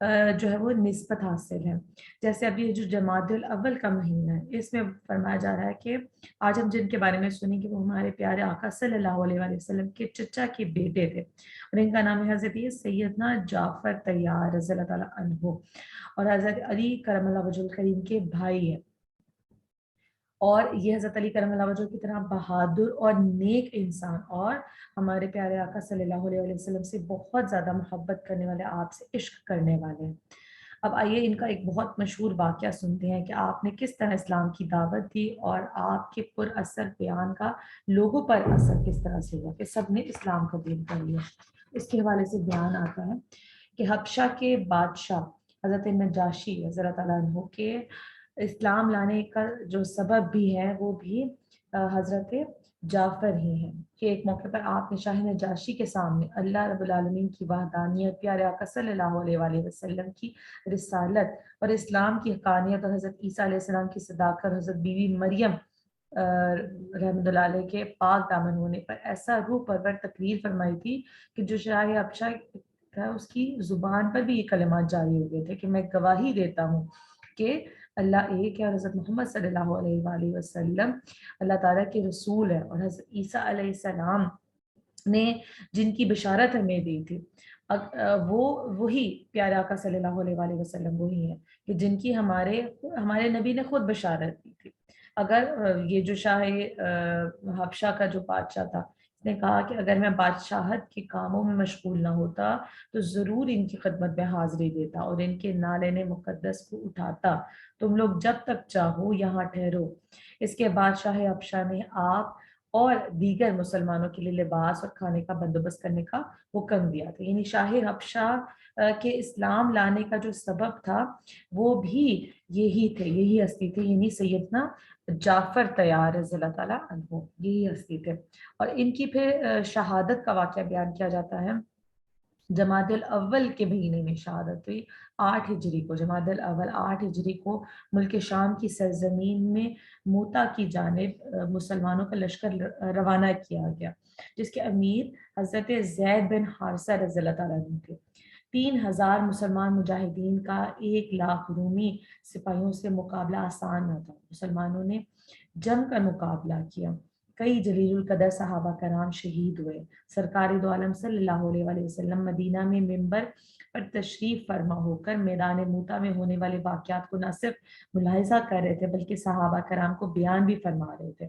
جو ہے وہ نسبت حاصل ہے. جیسے اب یہ جو جمادی الاول کا مہینہ ہے، اس میں فرمایا جا رہا ہے کہ آج ہم جن کے بارے میں سنیں گے وہ ہمارے پیارے آقا صلی اللہ علیہ وآلہ وسلم کے چچا کے بیٹے تھے، اور ان کا نام ہے حضرت سیدنا جعفر طیار رضی اللہ تعالیٰ عنہ، اور حضرت علی کرم اللہ وجہ الکریم کے بھائی ہیں. اور یہ حضرت علی کرم اللہ وجہ کی طرح بہادر اور نیک انسان، اور ہمارے پیارے آقا صلی اللہ علیہ وسلم سے بہت زیادہ محبت کرنے والے، آپ سے عشق کرنے والے ہیں. اب آئیے ان کا ایک بہت مشہور واقعہ سنتے ہیں کہ آپ نے کس طرح اسلام کی دعوت دی اور آپ کے پر اثر بیان کا لوگوں پر اثر کس طرح سے ہوا کہ سب نے اسلام قبول کر لیا. اس کے حوالے سے بیان آتا ہے کہ حبشہ کے بادشاہ حضرت نجاشی رضی اللہ تعالیٰ عنہ کے اسلام لانے کا جو سبب بھی ہے وہ بھی حضرت جعفر ہی ہیں، کہ ایک موقع پر آپ نے شاہ نجاشی کے سامنے اللہ رب العالمین کی وحدانیت، پیارے آقا صلی اللہ علیہ وآلہ وسلم کی رسالت اور اسلام کی حقانیت اور حضرت عیسیٰ علیہ السلام کی صداقت، حضرت بیوی مریم رحمۃ اللہ علیہ کے پاک دامن ہونے پر ایسا روح پرور تقریر فرمائی تھی کہ جو شاہ ابشا تھا اس کی زبان پر بھی یہ کلمات جاری ہو گئے تھے کہ میں گواہی دیتا ہوں کہ اللہ ایک ہے، اور حضرت محمد صلی اللہ علیہ وآلہ وسلم اللہ تعالیٰ کے رسول ہے، اور حضرت عیسیٰ علیہ السلام نے جن کی بشارت ہمیں دی تھی وہ وہی پیارے آقا صلی اللہ علیہ وآلہ وسلم وہی ہیں کہ جن کی ہمارے نبی نے خود بشارت دی تھی. اگر یہ جو شاہ حبشہ کا جو بادشاہ تھا، اس نے کہا کہ اگر میں بادشاہت کے کاموں میں مشغول نہ ہوتا تو ضرور ان کی خدمت میں حاضری دیتا اور ان کے نالین مقدس کو اٹھاتا، تم لوگ جب تک چاہو یہاں ٹھہرو. اس کے بعد شاہ حبشہ نے آپ اور دیگر مسلمانوں کے لیے لباس اور کھانے کا بندوبست کرنے کا حکم دیا تھا. یعنی شاہ حبشہ کے اسلام لانے کا جو سبب تھا وہ بھی یہی تھے، یہی ہستی تھے، یعنی سیدنا جعفر طیار رضی اللہ تعالیٰ عنہ، یہی ہستی تھے. اور ان کی پھر شہادت کا واقعہ بیان کیا جاتا ہے. جمادی الاول کے مہینے میں شہادت ہوئی 8 ہجری کو، جمادی الاول 8 ہجری کو ملک شام کی سرزمین میں موتا کی جانب مسلمانوں کا لشکر روانہ کیا گیا، جس کے امیر حضرت زید بن حارثہ رضی اللہ تعالیٰ عنہ تھے. 3000 مسلمان مجاہدین کا 1,00,000 رومی سپاہیوں سے مقابلہ آسان نہ تھا. مسلمانوں نے جم کر مقابلہ کیا، کئی جلیل القدر صحابہ کرام شہید ہوئے. سرکار دو عالم صلی اللہ علیہ وآلہ وسلم مدینہ میں منبر پر تشریف فرما ہو کر میدان موتا میں ہونے والے واقعات کو نہ صرف ملاحظہ کر رہے تھے بلکہ صحابہ کرام کو بیان بھی فرما رہے تھے.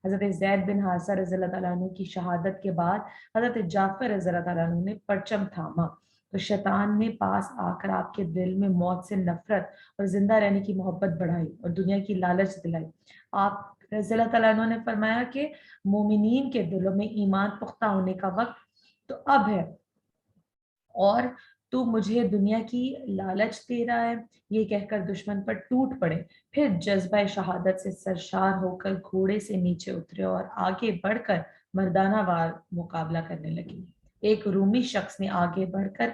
حضرت زید بن حارثہ رضی اللہ تعالیٰ عنہ کی شہادت کے بعد حضرت جعفر رضی اللہ تعالیٰ عنہ نے پرچم تھاما تو شیطان نے پاس آ کر آپ کے دل میں موت سے نفرت اور زندہ رہنے کی محبت بڑھائی اور دنیا کی لالچ دلائی. آپ رضی اللہ تعالیٰ عنہ نے فرمایا کہ مومنین کے دلوں میں ایمان پختہ ہونے کا وقت تو اب ہے، اور تو مجھے دنیا کی لالچ دے رہا ہے. یہ کہہ کر دشمن پر ٹوٹ پڑے، پھر جذبہ شہادت سے سرشار ہو کر گھوڑے سے نیچے اترے اور آگے بڑھ کر مردانہ وار مقابلہ کرنے لگے. ایک رومی شخص نے آگے بڑھ کر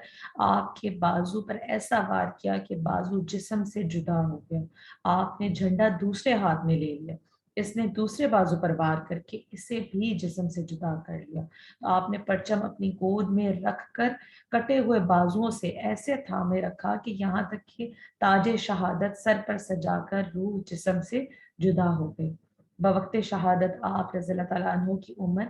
آپ کے بازو پر ایسا وار کیا کہ بازو جسم سے جدا ہو گیا. آپ نے جھنڈا دوسرے ہاتھ میں لے لیا، اس نے دوسرے بازو پر وار کر کے اسے بھی جسم سے جدا کر لیا. آپ نے پرچم اپنی گود میں رکھ کر کٹے ہوئے بازوؤں سے ایسے تھامے رکھا کہ یہاں تک کہ تاج شہادت سر پر سجا کر روح جسم سے جدا ہو گئی. بوقت شہادت آپ رضی اللہ تعالیٰ عنہ کی عمر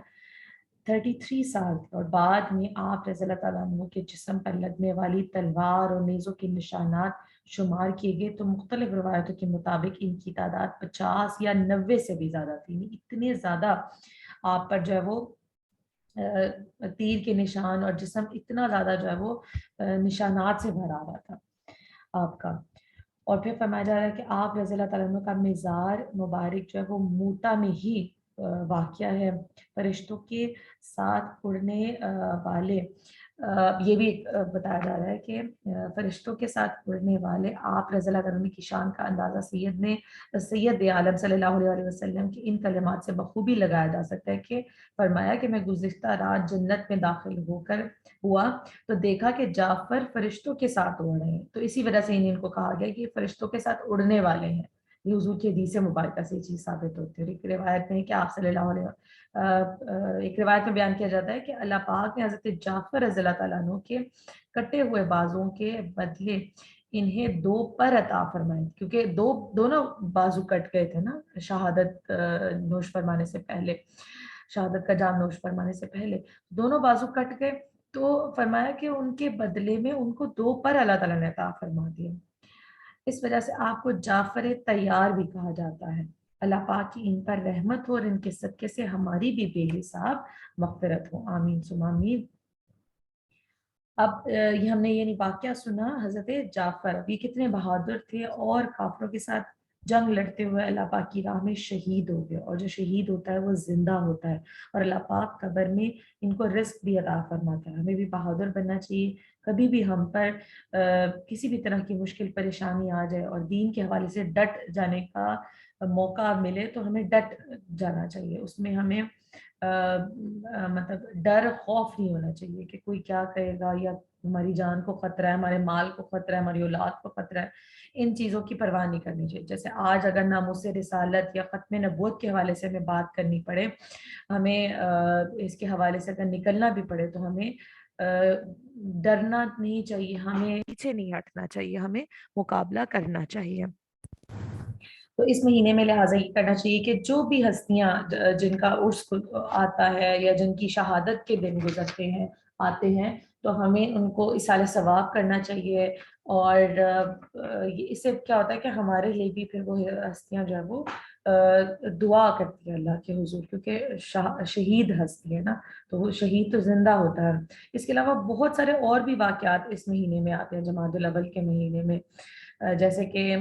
33 سال تھی، اور بعد میں آپ رضی اللہ تعالیٰ عنہ کے جسم پر لگنے والی تلوار اور نیزوں کے نشانات شمار کیے گئے تو مختلف روایتوں کے مطابق ان کی تعداد 50 یا 90 سے بھی زیادہ تھی. اتنے زیادہ آپ پر جو ہے وہ تیر کے نشان اور جسم اتنا زیادہ جو ہے وہ نشانات سے بھرا ہوا تھا آپ کا. اور پھر فرمایا جا رہا ہے کہ آپ رضی اللہ تعالیٰ عنہ کا مزار مبارک جو ہے وہ موتا میں ہی واقعہ ہے. فرشتوں کے ساتھ اڑنے والے یہ بھی بتایا جا رہا ہے کہ فرشتوں کے ساتھ اڑنے والے آپ رضی اللہ عنہ کی شان کا اندازہ سید عالم صلی اللہ علیہ وسلم کی ان کلمات سے بخوبی لگایا جا سکتا ہے کہ فرمایا کہ میں گزشتہ رات جنت میں داخل ہوا تو دیکھا کہ جعفر فرشتوں کے ساتھ اڑ رہے ہیں، تو اسی وجہ سے ان کو کہا گیا کہ فرشتوں کے ساتھ اڑنے والے ہیں، یہ حضور کی حدیث مبارکہ سے یہ چیز ثابت ہوتی ہے. اور ایک روایت میں کہ آپ صلی اللہ علیہ ایک روایت میں بیان کیا جاتا ہے کہ اللہ پاک نے حضرت جعفر رضی اللہ تعالیٰ عنہ کے کٹے ہوئے بازوں کے بدلے انہیں 2 پر عطا فرمائے، کیونکہ دونوں بازو کٹ گئے تھے نا شہادت نوش فرمانے سے پہلے، شہادت کا جام نوش فرمانے سے پہلے دونوں بازو کٹ گئے. تو فرمایا کہ ان کے بدلے میں ان کو 2 پر اللہ تعالیٰ نے عطا فرما دیا. اس وجہ سے آپ کو جعفر طیار بھی کہا جاتا ہے. اللہ پاک کی ان پر رحمت ہو اور ان کے صدقے سے ہماری بھی بے حساب مغفرت ہو. آمین ثم آمین. اب یہ ہم نے یہ واقعہ سنا حضرت جعفر، یہ کتنے بہادر تھے اور کافروں کے ساتھ جنگ لڑتے ہوئے اللہ پاک کی راہ میں شہید ہو گئے. اور جو شہید ہوتا ہے وہ زندہ ہوتا ہے، اور اللہ پاک قبر میں ان کو رزق بھی عطا فرماتا ہے. ہمیں بھی بہادر بننا چاہیے. کبھی بھی ہم پر کسی بھی طرح کی مشکل پریشانی آ جائے اور دین کے حوالے سے ڈٹ جانے کا موقع ملے تو ہمیں ڈٹ جانا چاہیے. اس میں ہمیں مطلب ڈر خوف نہیں ہونا چاہیے کہ کوئی کیا کہے گا، یا ہماری جان کو خطرہ ہے، ہمارے مال کو خطرہ ہے، ہماری اولاد کو خطرہ ہے. ان چیزوں کی پرواہ نہیں کرنی چاہیے. جیسے آج اگر ناموس رسالت یا ختم نبوت کے حوالے سے ہمیں بات کرنی پڑے، ہمیں اس کے حوالے سے اگر نکلنا بھی پڑے تو ہمیں ڈرنا نہیں چاہیے، ہمیں پیچھے نہیں ہٹنا چاہیے، ہمیں مقابلہ کرنا چاہیے. تو اس مہینے میں لہٰذا یہ کرنا چاہیے کہ جو بھی ہستیاں جن کا عرس آتا ہے یا جن کی شہادت کے دن گزرتے ہیں آتے ہیں، تو ہمیں ان کو اصالہ ثواب کرنا چاہیے. اور اس سے کیا ہوتا ہے کہ ہمارے لیے بھی پھر وہ ہستیاں جو ہے وہ دعا کرتی ہے اللہ کے حضور، کیونکہ شہید ہستی ہے نا، تو وہ شہید تو زندہ ہوتا ہے. اس کے علاوہ بہت سارے اور بھی واقعات اس مہینے میں آتے ہیں، جمادی الاول کے مہینے میں. جیسے کہ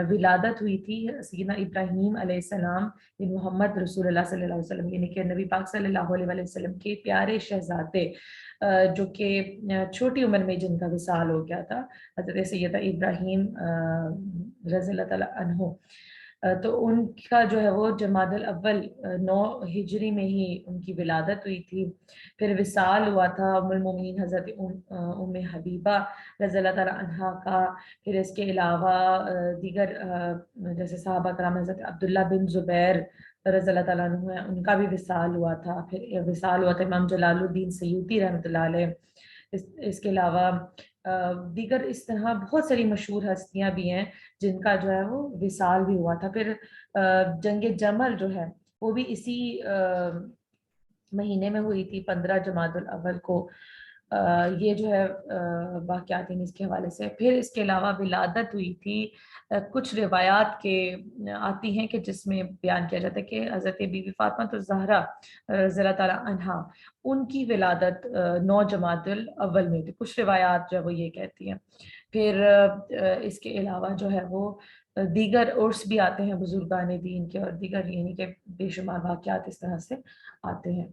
ولادت ہوئی تھی سیدنا ابراہیم علیہ السلام یعنی محمد رسول اللہ صلی اللہ علیہ وسلم، یعنی کہ نبی پاک صلی اللہ علیہ وسلم کے پیارے شہزادے جو کہ چھوٹی عمر میں جن کا وصال ہو گیا تھا، حضرت سیدہ ابراہیم رضی اللہ تعالیٰ عنہ. تو ان کا جو ہے وہ جمادی الاول 9 ہجری میں ہی ان کی ولادت ہوئی تھی. پھر وصال ہوا تھا ام المومنین حضرت ام حبیبہ رضی اللہ تعالیٰ عنہا کا. پھر اس کے علاوہ دیگر جیسے صحابہ کرام حضرت عبداللہ بن زبیر رضی اللہ تعالیٰ عنہ ہیں، ان کا بھی وصال ہوا تھا. پھر وصال ہوا تھا امام جلال الدین سیوطی رحمۃ اللہ علیہ. اس کے علاوہ دیگر اس طرح بہت ساری مشہور ہستیاں بھی ہیں جن کا جو ہے وہ وصال بھی ہوا تھا. پھر جنگ جمل جو ہے وہ بھی اسی مہینے میں ہوئی تھی 15 جمادی الاول کو. یہ جو ہے واقعات اس کے حوالے سے. پھر اس کے علاوہ ولادت ہوئی تھی، کچھ روایات کے آتی ہیں کہ جس میں بیان کیا جاتا ہے کہ حضرت بی بی فاطمہ الزہرا رضی اللہ تعالیٰ عنہا ان کی ولادت 9 جمادی الاول میں تھی. کچھ روایات جو ہے وہ یہ کہتی ہیں. پھر اس کے علاوہ جو ہے وہ دیگر عرس بھی آتے ہیں بزرگان دین کے، اور دیگر یعنی کہ بے شمار واقعات اس طرح سے آتے ہیں.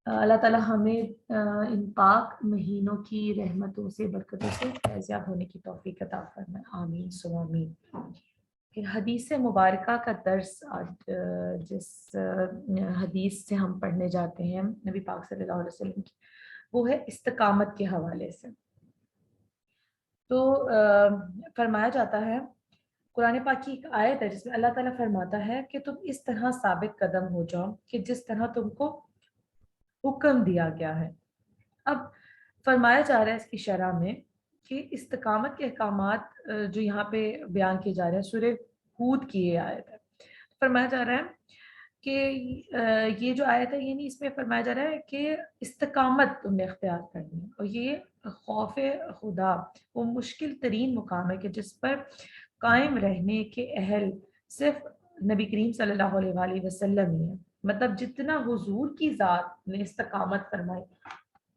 اللہ تعالیٰ ہمیں ان پاک مہینوں کی رحمتوں سے برکتوں سے فیضیاب ہونے کی توفیق عطا فرمائے. آمین ثم آمین. پھر حدیث مبارکہ کا درس آج جس حدیث سے ہم پڑھنے جاتے ہیں نبی پاک صلی اللہ علیہ وسلم کی، وہ ہے استقامت کے حوالے سے. تو فرمایا جاتا ہے قرآن پاک کی ایک آیت ہے جس میں اللہ تعالیٰ فرماتا ہے کہ تم اس طرح ثابت قدم ہو جاؤ کہ جس طرح تم کو حکم دیا گیا ہے. اب فرمایا جا رہا ہے اس کی شرح میں کہ استقامت کے احکامات جو یہاں پہ بیان کیے جا رہے ہیں سورہ ہود کی یہ آیت ہے. فرمایا جا رہا ہے کہ یہ جو آیت ہے یعنی اس میں فرمایا جا رہا ہے کہ استقامت تم نے اختیار کرنی ہے. اور یہ خوف خدا وہ مشکل ترین مقام ہے کہ جس پر قائم رہنے کے اہل صرف نبی کریم صلی اللہ علیہ وآلہ وسلم ہی ہے. مطلب جتنا حضور کی ذات نے استقامت فرمائی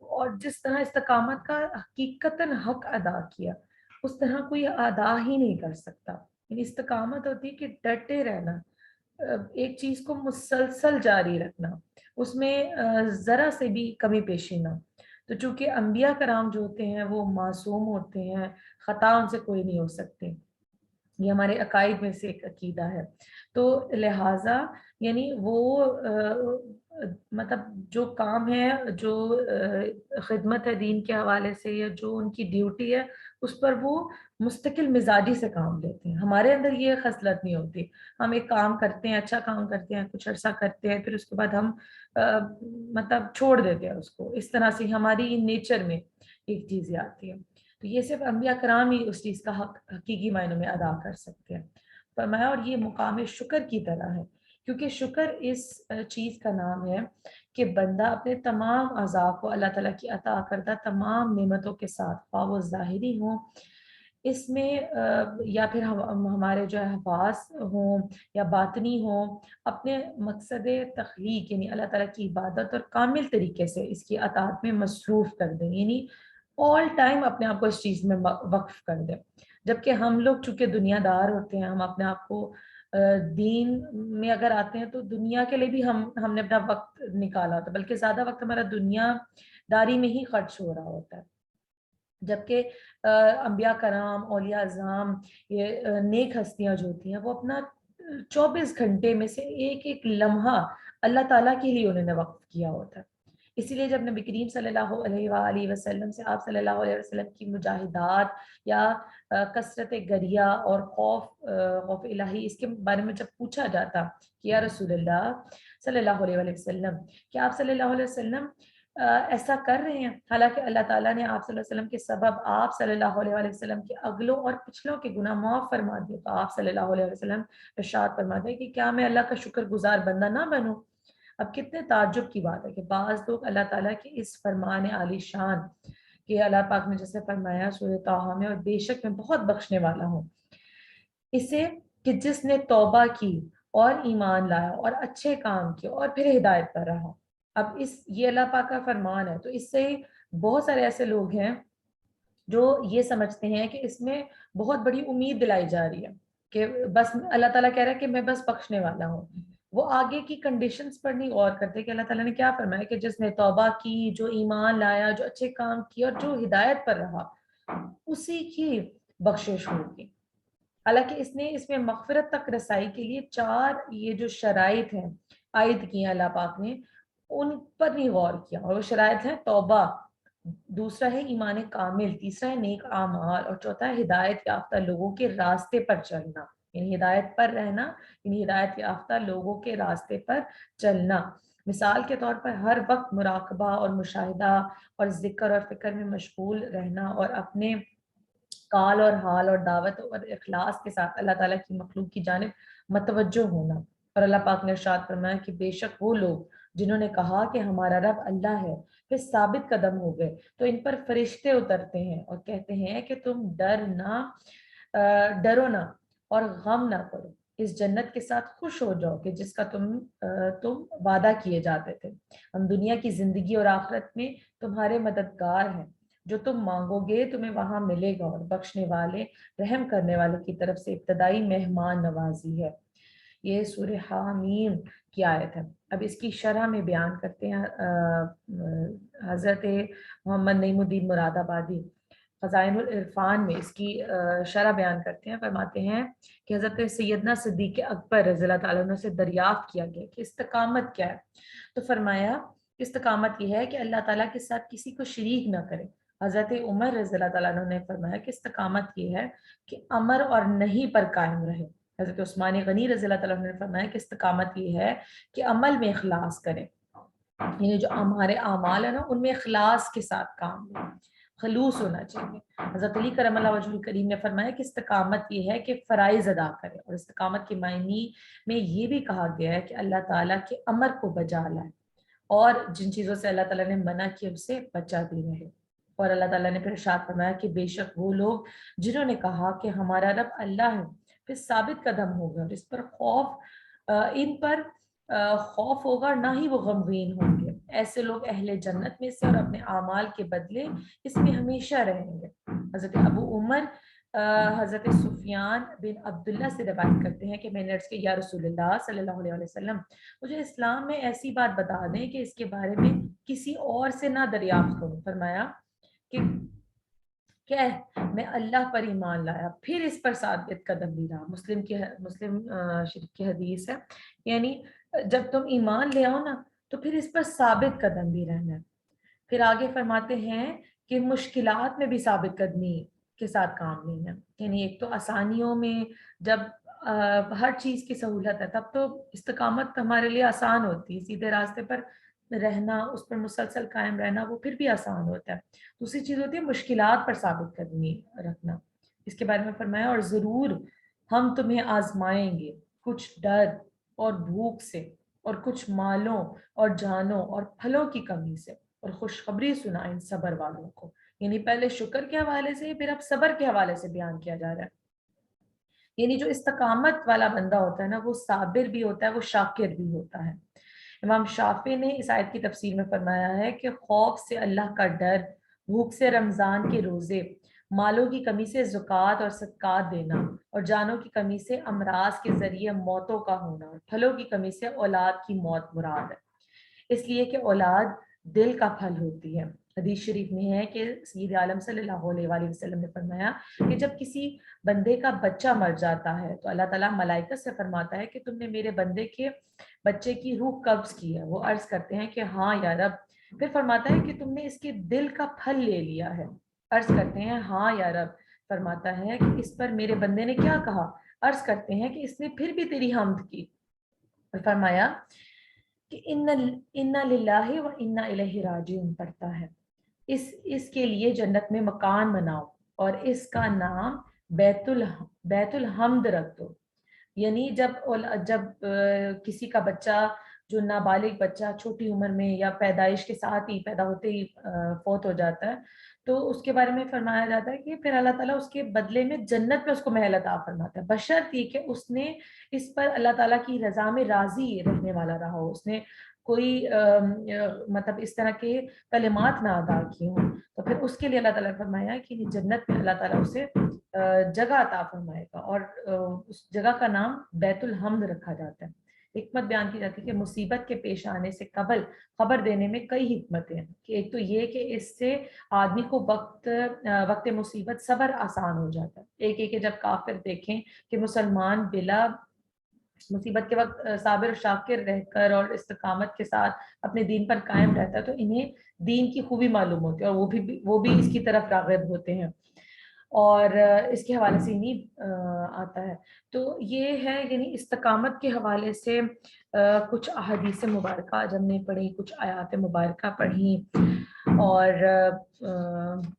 اور جس طرح استقامت کا حقیقتاً حق ادا کیا، اس طرح کوئی ادا ہی نہیں کر سکتا. یعنی استقامت ہوتی ہے کہ ڈٹے رہنا، ایک چیز کو مسلسل جاری رکھنا، اس میں ذرا سے بھی کمی پیشی نہ. تو چونکہ انبیاء کرام جو ہوتے ہیں وہ معصوم ہوتے ہیں، خطا ان سے کوئی نہیں ہو سکتے، یہ ہمارے عقائد میں سے ایک عقیدہ ہے. تو لہٰذا یعنی وہ مطلب جو کام ہے، جو خدمت ہے دین کے حوالے سے یا جو ان کی ڈیوٹی ہے، اس پر وہ مستقل مزاجی سے کام لیتے ہیں. ہمارے اندر یہ خصلت نہیں ہوتی. ہم ایک کام کرتے ہیں، اچھا کام کرتے ہیں، کچھ عرصہ کرتے ہیں، پھر اس کے بعد ہم مطلب چھوڑ دیتے ہیں اس کو. اس طرح سے ہماری نیچر میں ایک چیزیں آتی ہے. تو یہ صرف انبیاء کرام ہی اس چیز کا حق حقیقی معنوں میں ادا کر سکتے ہیں. فرمایا اور یہ مقام شکر کی طرح ہے، کیونکہ شکر اس چیز کا نام ہے کہ بندہ اپنے تمام اعضاء کو اللہ تعالیٰ کی عطا کردہ تمام نعمتوں کے ساتھ، خواہ وہ ظاہری ہوں، اس میں یا پھر ہمارے جو ہے حواس ہوں یا باطنی ہوں، اپنے مقصد تخلیق یعنی اللہ تعالیٰ کی عبادت اور کامل طریقے سے اس کی اطاعت میں مصروف کر دیں، یعنی آل ٹائم اپنے آپ کو اس چیز میں وقف کر دیں. جبکہ ہم لوگ چونکہ دنیا دار ہوتے ہیں، ہم اپنے آپ کو دین میں اگر آتے ہیں تو دنیا کے لیے بھی ہم نے اپنا وقت نکالا ہوتا ہے، بلکہ زیادہ وقت ہمارا دنیا داری میں ہی خرچ ہو رہا ہوتا ہے. جبکہ انبیاء کرام، اولیاء اعظام، یہ نیک ہستیاں جو ہوتی ہیں وہ اپنا 24 گھنٹے میں سے ایک ایک لمحہ اللہ تعالیٰ کے لیے انہوں نے وقف کیا ہوتا ہے. اسی لیے جب نبی کریم صلی اللہ علیہ وآلہ وسلم سے آپ صلی اللہ علیہ وسلم کی مجاہدات یا کثرت گریہ اور خوف الہی اس کے بارے میں جب پوچھا جاتا کہ یا رسول اللہ صلی اللہ علیہ وآلہ وسلم، کہ آپ صلی اللہ علیہ وسلم ایسا کر رہے ہیں، حالانکہ اللہ تعالیٰ نے آپ صلی اللہ علیہ وسلم کے سبب آپ صلی اللہ علیہ وآلہ وسلم کے اگلوں اور پچھلوں کے گناہ معاف فرما دیے، تو آپ صلی اللہ علیہ وسلم ارشاد فرما دیں کہ کیا میں اللہ کا شکر گزار بندہ نہ بنوں؟ اب کتنے تعجب کی بات ہے کہ بعض لوگ اللہ تعالیٰ کے اس فرمان عالی شان کہ اللہ پاک نے جیسے فرمایا سورہ طٰہٰ میں، اور بے شک میں بہت بخشنے والا ہوں، اسے کہ جس نے توبہ کی اور ایمان لایا اور اچھے کام کیے اور پھر ہدایت پر رہا. اب یہ اللہ پاک کا فرمان ہے، تو اس سے بہت سارے ایسے لوگ ہیں جو یہ سمجھتے ہیں کہ اس میں بہت بڑی امید دلائی جا رہی ہے کہ بس اللہ تعالیٰ کہہ رہا ہے کہ میں بس بخشنے والا ہوں. وہ آگے کی کنڈیشنز پر نہیں غور کرتے کہ اللہ تعالیٰ نے کیا فرمایا کہ جس نے توبہ کی، جو ایمان لایا، جو اچھے کام کیے اور جو ہدایت پر رہا، اسی کی بخشش ہوگی. حالانکہ اس میں مغفرت تک رسائی کے لیے 4 یہ جو شرائط ہیں عائد کی ہیں اللہ پاک نے، ان پر نہیں غور کیا. اور وہ شرائط ہیں توبہ، دوسرا ہے ایمان کامل، تیسرا ہے نیک اعمال، اور چوتھا ہے ہدایت یافتہ لوگوں کے راستے پر چلنا، یعنی ہدایت پر رہنا، یعنی ہدایت یافتہ لوگوں کے راستے پر چلنا. مثال کے طور پر ہر وقت مراقبہ اور مشاہدہ اور ذکر اور فکر میں مشغول رہنا، اور اپنے قال اور حال اور دعوت اور اخلاص کے ساتھ اللہ تعالیٰ کی مخلوق کی جانب متوجہ ہونا. اور اللہ پاک نے ارشاد فرمایا کہ بے شک وہ لوگ جنہوں نے کہا کہ ہمارا رب اللہ ہے، پھر ثابت قدم ہو گئے تو ان پر فرشتے اترتے ہیں اور کہتے ہیں کہ تم ڈرو نہ اور غم نہ کرو، اس جنت کے ساتھ خوش ہو جاؤ کہ جس کا تم وعدہ کیے جاتے تھے. ہم دنیا کی زندگی اور آخرت میں تمہارے مددگار ہیں، جو تم مانگو گے تمہیں وہاں ملے گا، اور بخشنے والے، رحم کرنے والے کی طرف سے ابتدائی مہمان نوازی ہے. یہ سورہ حامیم کی آیت ہے. اب اس کی شرح میں بیان کرتے ہیں حضرت محمد نعیم الدین مراد آبادی خزائن العرفان میں اس کی شرح بیان کرتے ہیں. فرماتے ہیں کہ حضرت سیدنا صدیق اکبر رضی اللہ تعالیٰ عنہ سے دریافت کیا گیا کہ استقامت کیا ہے، تو فرمایا استقامت یہ ہے کہ اللہ تعالیٰ کے ساتھ کسی کو شریک نہ کرے. حضرت عمر رضی اللہ تعالیٰ عنہ نے فرمایا کہ استقامت یہ ہے کہ امر اور نہیں پر قائم رہے. حضرت عثمان غنی رضی اللہ تعالیٰ عنہ نے فرمایا کہ استقامت یہ ہے کہ عمل میں اخلاص کریں، یعنی جو ہمارے اعمال ہیں نا ان میں اخلاص کے ساتھ کام لیں، خلوص ہونا چاہیے. حضرت علی کرم اللہ وجہ الکریم نے فرمایا کہ استقامت یہ ہے کہ فرائض ادا کرے، اور استقامت کے معنی میں یہ بھی کہا گیا ہے کہ اللہ تعالیٰ کے امر کو بجا لائے اور جن چیزوں سے اللہ تعالیٰ نے منع کیا اس سے بچا بھی رہے. اور اللہ تعالیٰ نے پھر ارشاد فرمایا کہ بے شک وہ لوگ جنہوں نے کہا کہ ہمارا رب اللہ ہے، پھر ثابت قدم ہوگا اور اس پر ان پر خوف ہوگا، نہ ہی وہ غمگین ہوں گے. ایسے لوگ اہل جنت میں سے اور اپنے اعمال کے بدلے اس میں ہمیشہ رہیں گے. حضرت ابو عمر حضرت سفیان بن عبداللہ سے روایت کرتے ہیں کہ میں نے عرض کیا یا رسول اللہ صلی اللہ علیہ وسلم، مجھے اسلام میں ایسی بات بتا دیں کہ اس کے بارے میں کسی اور سے نہ دریافت کروں. فرمایا کہ میں اللہ پر ایمان لایا پھر اس پر ثابت قدم بھی رہا. مسلم شریف کی حدیث ہے، یعنی جب تم ایمان لے آؤ نا تو پھر اس پر ثابت قدم بھی رہنا ہے. پھر آگے فرماتے ہیں کہ مشکلات میں بھی ثابت قدمی کے ساتھ کام لینا. یعنی ایک تو آسانیوں میں جب ہر چیز کی سہولت ہے تب تو استقامت ہمارے لیے آسان ہوتی ہے, سیدھے راستے پر رہنا, اس پر مسلسل قائم رہنا وہ پھر بھی آسان ہوتا ہے. دوسری چیز ہوتی ہے مشکلات پر ثابت قدمی رکھنا. اس کے بارے میں فرمایا اور ضرور ہم تمہیں آزمائیں گے کچھ ڈر اور بھوک سے اور کچھ مالوں اور جانوں اور پھلوں کی کمی سے, اور خوشخبری سنا ان صبر والوں کو. یعنی پہلے شکر کے حوالے سے پھر اب صبر کے حوالے سے بیان کیا جا رہا ہے. یعنی جو استقامت والا بندہ ہوتا ہے نا وہ صابر بھی ہوتا ہے, وہ شاکر بھی ہوتا ہے. امام شافعی نے اس آیت کی تفسیر میں فرمایا ہے کہ خوف سے اللہ کا ڈر, بھوک سے رمضان کے روزے, مالوں کی کمی سے زکوٰۃ اور صدقات دینا, اور جانوں کی کمی سے امراض کے ذریعے موتوں کا ہونا, اور پھلوں کی کمی سے اولاد کی موت مراد ہے. اس لیے کہ اولاد دل کا پھل ہوتی ہے. حدیث شریف میں ہے کہ سید عالم صلی اللہ علیہ وآلہ وسلم نے فرمایا کہ جب کسی بندے کا بچہ مر جاتا ہے تو اللہ تعالیٰ ملائکہ سے فرماتا ہے کہ تم نے میرے بندے کے بچے کی روح قبض کی ہے. وہ عرض کرتے ہیں کہ ہاں یا رب. پھر فرماتا ہے کہ تم نے اس کے دل کا پھل لے لیا ہے. عرض کرتے ہیں ہاں یا رب. فرماتا ہے کہ اس پر میرے بندے نے کیا کہا؟ عرض کرتے ہیں کہ اس نے پھر بھی تیری حمد کی. فرمایا کہ انا للہ و انا الیہ راجعون پڑھتا ہے, اس کے لیے جنت میں مکان بناؤ اور اس کا نام بیت الحمد رکھ دو. یعنی جب کسی کا بچہ جو نابالغ بچہ چھوٹی عمر میں یا پیدائش کے ساتھ ہی پیدا ہوتے ہی فوت ہو جاتا ہے تو اس کے بارے میں فرمایا جاتا ہے کہ پھر اللہ تعالیٰ اس کے بدلے میں جنت میں اس کو محل عطا فرماتا ہے, بشرط یہ کہ اس نے اس پر اللہ تعالیٰ کی رضا میں راضی رہنے والا رہا ہو, اس نے کوئی مطلب اس طرح کے کلمات نہ ادا کیے ہوں. تو پھر اس کے لیے اللہ تعالیٰ نے فرمایا کہ جنت میں اللہ تعالیٰ اسے جگہ عطا فرمائے گا, اور اس جگہ کا نام بیت الحمد رکھا جاتا ہے. حکمت بیان کی جاتی ہے کہ مصیبت کے پیش آنے سے قبل خبر دینے میں کئی حکمتیں ہیں. کہ ایک تو یہ کہ اس سے آدمی کو وقت مصیبت صبر آسان ہو جاتا ہے. ایک کہ جب کافر دیکھیں کہ مسلمان بلا مصیبت کے وقت صابر و شاکر رہ کر اور استقامت کے ساتھ اپنے دین پر قائم رہتا ہے تو انہیں دین کی خوبی معلوم ہوتی ہے, اور وہ بھی اس کی طرف راغب ہوتے ہیں, اور اس کے حوالے سے نہیں آتا ہے. تو یہ ہے یعنی استقامت کے حوالے سے کچھ احادیث مبارکہ جب نے پڑھی, کچھ آیات مبارکہ پڑھی, اور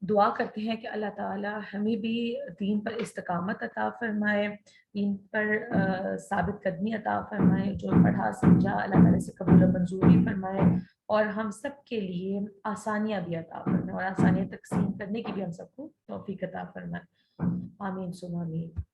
دعا کرتے ہیں کہ اللہ تعالی ہمیں بھی دین پر استقامت عطا فرمائے, دین پر ثابت قدمی عطا فرمائے, جو پڑھا سمجھا اللہ تعالی سے قبول و منظوری فرمائے, اور ہم سب کے لیے آسانیاں بھی عطا فرمائے, اور آسانیاں تقسیم کرنے کی بھی ہم سب کو توفیق عطا فرمائے. آمین ثم آمین.